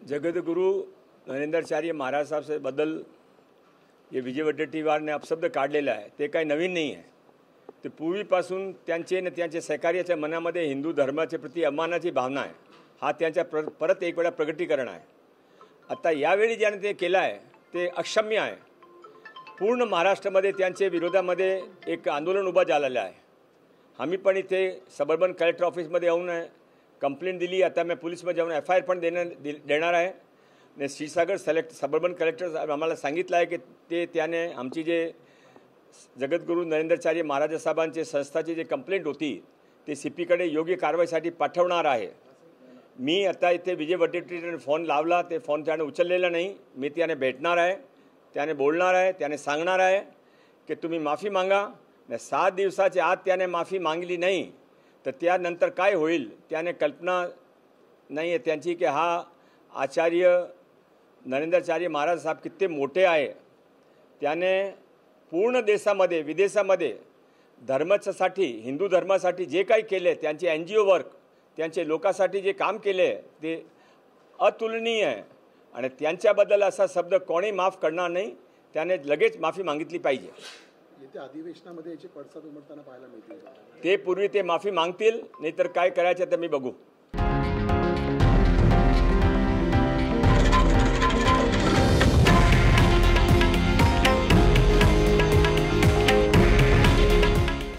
जगतगुरु नरेंद्राचार्य महाराज साहब से बदल ये विजय वडेट्टीवार ने अपशब्द काढलेला आहे ते काही नवीन नाही आहे। ते पूर्वीपासून त्यांचे न त्यांच्या सहकार्याच्या मनामध्ये हिंदू धर्माच्या प्रति अभिमानाची भावना आहे। हा त्यांच्या परत एक वेळा प्रगटीकरण आहे। आता यावेळी ज्याने ते केलं आहे ते अक्षम्य आहे। पूर्ण महाराष्ट्रामध्ये त्यांच्या विरोधामध्ये एक आंदोलन उभा झालेलं आहे। आम्ही पण इथे सबर्बन कलेक्टर ऑफिसमध्ये येऊन कंप्लेंट दिली। आता मैं पुलिसमध्ये जाऊन FIR पण देणार आहे। ने श्रीसागर सबर्बन कलेक्टर आम्हाला सांगितलं आहे की त्याने आमची जे जगद्गुरू नरेंद्राचार्य महाराज साहेबांचे संस्थाची जे कंप्लेंट होती ते CP कडे योग्य कारवाईसाठी पाठवणार आहे। मी आता इथे विजय वडेट्टीवारने फोन लावला, ते फोन त्याने उचललेला नाही। मी त्याने भेटणार आहे, त्याने बोलणार आहे, त्याने सांगणार आहे की तुम्ही माफी मागा। 7 दिवसाच्या आत त्याने माफी मागली नाही तर त्यानंतर काय होईल त्याने कल्पना नाही आहे त्यांची की हा आचार्य नरेंद्राचार्य महाराज साहेब किती मोठे आहे। त्याने पूर्ण देशामध्ये विदेशामध्ये धर्मासाठी हिंदू धर्मासाठी जे काही केले, त्यांचे NGO वर्क, त्यांचे लोकांसाठी जे काम केले ते अतुलनीय आहे आणि त्यांच्याबद्दल असा शब्द कोणी माफ करणार नाही। त्याने लगेच माफी मागितली पाहिजे। येत्या अधिवेशनामध्ये याचे पडसाद उमटताना पाहायला मिळतील। ते पूर्वी ते माफी मागतील, नाहीतर काय करायचं ते मी बघू।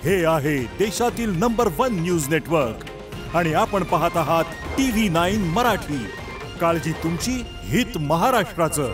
हे आहे देशातील नंबर 1 न्यूज नेटवर्क आणि आपण पाहत आहात TV9 मराठी। काळजी तुमची, हित महाराष्ट्राचं।